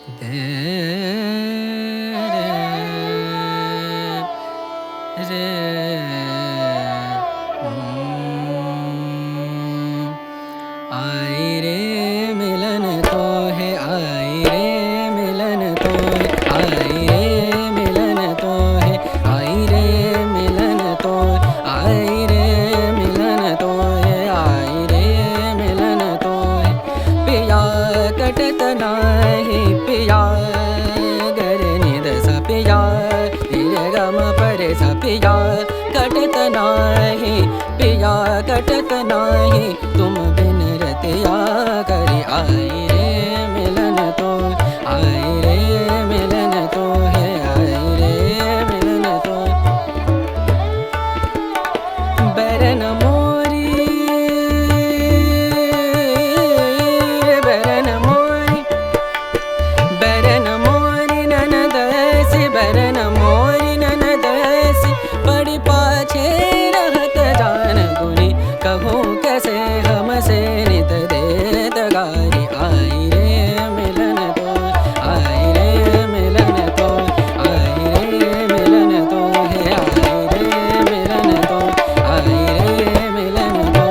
दे रे आई रे मिलन तो है, आई रे मिलन तो है, आई रे मिलन तो है, आई रे मिलन तो है, आई रे मिलन तो है, आई रे मिलन तो है। पिया कटत नाही पिया गर निद सा पिया रे गम परे सा पिया कटत नाही पिया कटत नाही तुम बिन रतिया करी आई रे मिलन तो, आई रे मिलन तो है, आई रे मिलन तो। बैरन मोरी बैरन मोरी बैरन मोरी ननदसी बैरन मोरी ननदसी बड़ी पाछे रहत जान गुनी कहूँ कैसे हमसे नित देत गारी आई रे मिलन तो, आई रे मिलन तो, आई रे मिलन तो है, आई रे मिलन तो, आई रे मिलन तो,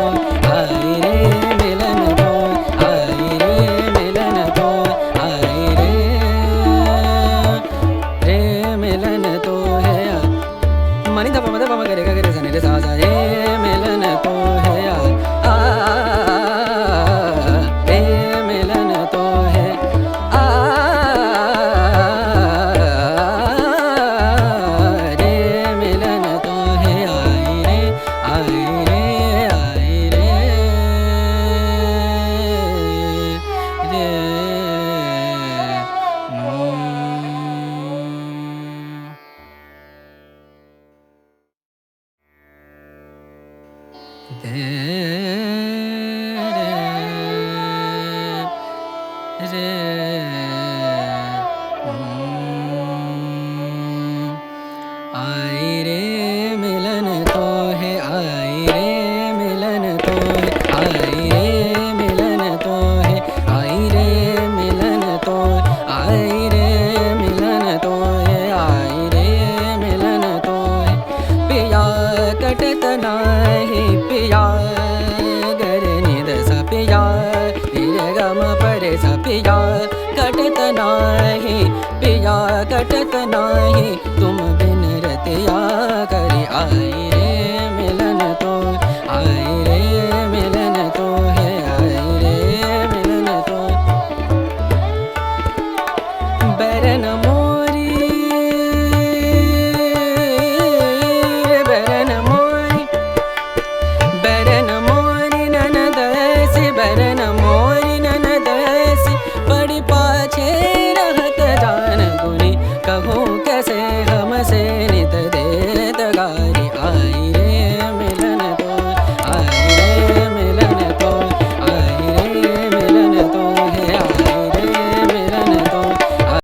आई रे मिलन तो, आई रे मिलन तो, आई रे मिलन तो है। मनी दा पम गरे गा गरे सा रे सा सा रे मिलन तो है, आ रे मिलन तो है, आ रे मिलन तो है, आई रे आई रे आई रे रे दे रे आई रे मिलन तो है, आई रे मिलन तो है, आई रे मिलन तो है, आई रे मिलन तो, आई रे मिलन तो है, आई रे मिलन तो है। पिया कटत नाही पिया गर निद सा पिया रे गम परे सा पिया कटत नाही पिया कटत नाही तुम बिन रतिया करी आई रे मिलन तो, आई रे मिलन तो है।